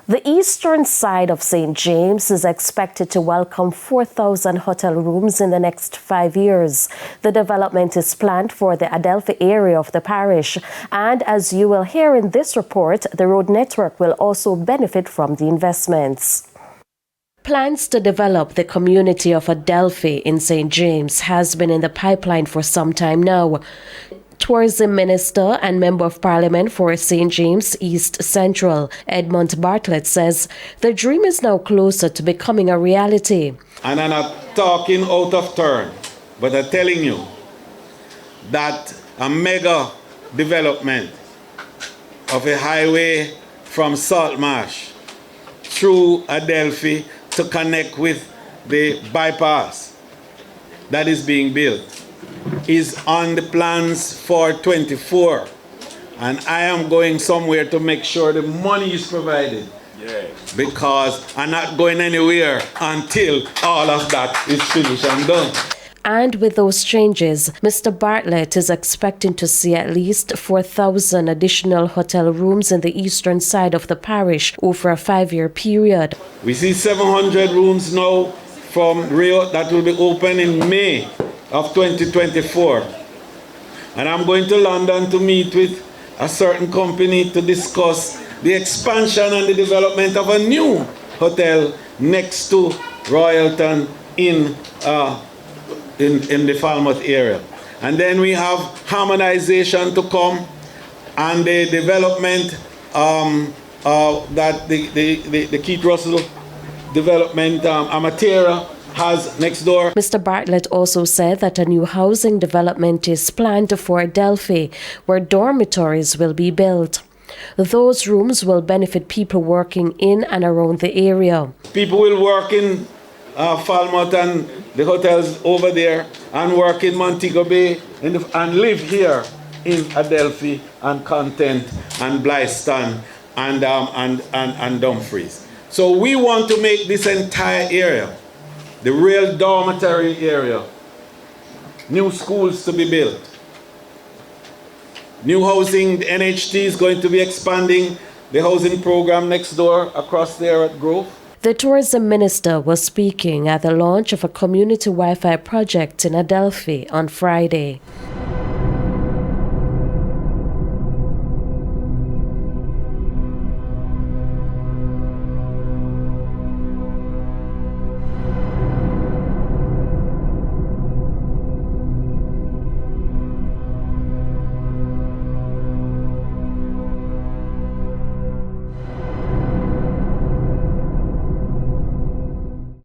The eastern side of St. James is expected to welcome 4,000 hotel rooms in the next 5 years. The development is planned for the Adelphi area of the parish, and as you will hear in this report, the road network will also benefit from the investments. Plans to develop the community of Adelphi in St. James has been in the pipeline for some time now. Tourism Minister and Member of Parliament for St. James East Central, Edmund Bartlett, says the dream is now closer to becoming a reality. And I'm not talking out of turn, but I'm telling you that a mega development of a highway from Saltmarsh through Adelphi to connect with the bypass that is being built is on the plans for 24, and I am going somewhere to make sure the money is provided. Because I'm not going anywhere until all of that is finished and done. And with those changes, Mr. Bartlett is expecting to see at least 4,000 additional hotel rooms in the eastern side of the parish over a 5-year period. We see 700 rooms now from Rio that will be open in May of 2024. And I'm going to London to meet with a certain company to discuss the expansion and the development of a new hotel next to Royalton in the Falmouth area. And then we have harmonization to come, and the development that the Keith Russell development Amatera has next door. Mr. Bartlett also said that a new housing development is planned for Adelphi, where dormitories will be built. Those rooms will benefit people working in and around the area. People will work in Falmouth and the hotels over there, and work in Montego Bay and live here in Adelphi and Content and Blytheston and Dumfries. So we want to make this entire area the real dormitory area. New schools to be built. New housing, the NHT is going to be expanding the housing program next door across there at Grove. The tourism minister was speaking at the launch of a community Wi-Fi project in Adelphi on Friday.